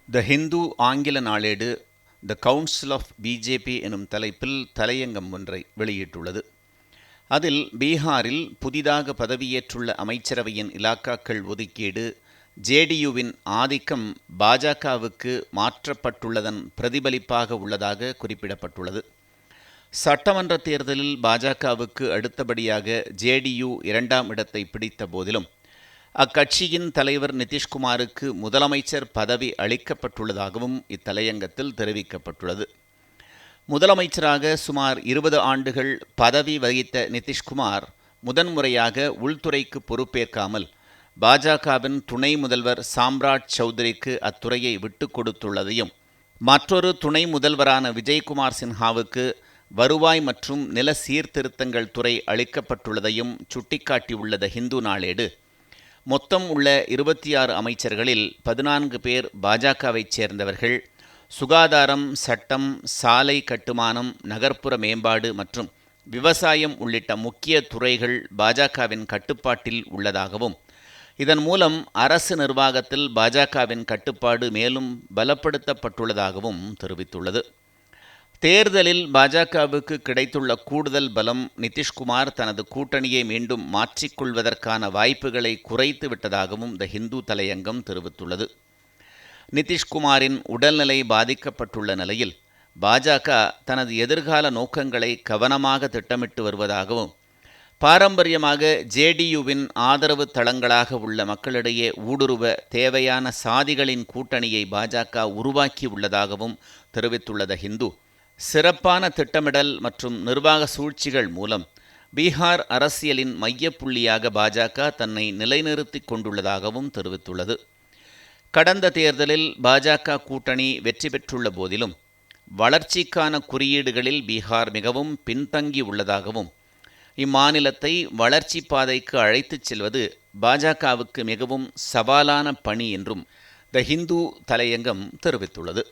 த ஹிந்து ஆங்கில நாளேடு the council of BJP எனும் தலைப்பில் தலையங்கம் ஒன்றை வெளியிட்டுள்ளது. அதில் பீகாரில் புதிதாக பதவியேற்றுள்ள அமைச்சரவையின் இலாக்காக்கள் ஒதுக்கீடு, ஜேடியுவின் ஆதிக்கம் பாஜகவுக்கு மாற்றப்பட்டுள்ளதன் பிரதிபலிப்பாக உள்ளதாக குறிப்பிடப்பட்டுள்ளது. சட்டமன்ற தேர்தலில் பாஜகவுக்கு அடுத்தபடியாக ஜேடியு 2ஆம் இடத்தை பிடித்த போதிலும் அக்கட்சியின் தலைவர் நிதிஷ்குமாருக்கு முதலமைச்சர் பதவி அளிக்கப்பட்டுள்ளதாகவும் இத்தலையங்கத்தில் தெரிவிக்கப்பட்டுள்ளது. முதலமைச்சராக சுமார் 20 ஆண்டுகள் பதவி வகித்த நிதிஷ்குமார் முதன்முறையாக உள்துறைக்கு பொறுப்பேற்காமல் பாஜகவின் துணை முதல்வர் சாம்ராட் சௌத்ரிக்கு அத்துறையை விட்டுக் கொடுத்துள்ளதையும், மற்றொரு துணை முதல்வரான விஜய்குமார் சின்ஹாவுக்கு வருவாய் மற்றும் நில சீர்திருத்தங்கள் துறை அளிக்கப்பட்டுள்ளதையும் சுட்டிக்காட்டியுள்ள த ஹிந்து நாளேடு, மொத்தம் உள்ள 26 அமைச்சர்களில் 14 பேர் பாஜகவைச் சேர்ந்தவர்கள். சுகாதாரம், சட்டம், சாலை கட்டுமானம், நகர்ப்புற மேம்பாடு மற்றும் விவசாயம் உள்ளிட்ட முக்கிய துறைகள் பாஜகவின் கட்டுப்பாட்டில் உள்ளதாகவும், இதன் மூலம் அரசு நிர்வாகத்தில் பாஜகவின் கட்டுப்பாடு மேலும் பலப்படுத்தப்பட்டுள்ளதாகவும் தெரிவித்துள்ளது. தேர்தலில் பாஜகவுக்கு கிடைத்துள்ள கூடுதல் பலம் நிதிஷ்குமார் தனது கூட்டணியை மீண்டும் மாற்றிக்கொள்வதற்கான வாய்ப்புகளை குறைத்து விட்டதாகவும் த ஹிந்து தலையங்கம் தெரிவித்துள்ளது. நிதிஷ்குமாரின் உடல்நிலை பாதிக்கப்பட்டுள்ள நிலையில் பாஜக தனது எதிர்கால நோக்கங்களை கவனமாக திட்டமிட்டு வருவதாகவும், பாரம்பரியமாக ஜேடியுவின் ஆதரவு தளங்களாக உள்ள மக்களிடையே ஊடுருவ தேவையான சாதிகளின் கூட்டணியை பாஜக உருவாக்கி உள்ளதாகவும் தெரிவித்துள்ள த ஹிந்து, சிறப்பான திட்டமிடல் மற்றும் நிர்வாக சூழ்ச்சிகள் மூலம் பீகார் அரசியலின் மையப்புள்ளியாக பாஜக தன்னை நிலைநிறுத்திக் கொண்டுள்ளதாகவும் தெரிவித்துள்ளது. கடந்த தேர்தலில் பாஜக கூட்டணி வெற்றி பெற்றுள்ள போதிலும் வளர்ச்சிக்கான குறியீடுகளில் பீகார் மிகவும் பின்தங்கி உள்ளதாகவும், இம்மாநிலத்தை வளர்ச்சி பாதைக்கு அழைத்துச் செல்வது பாஜகவுக்கு மிகவும் சவாலான பணி என்றும் த ஹிந்து தலையங்கம் தெரிவித்துள்ளது.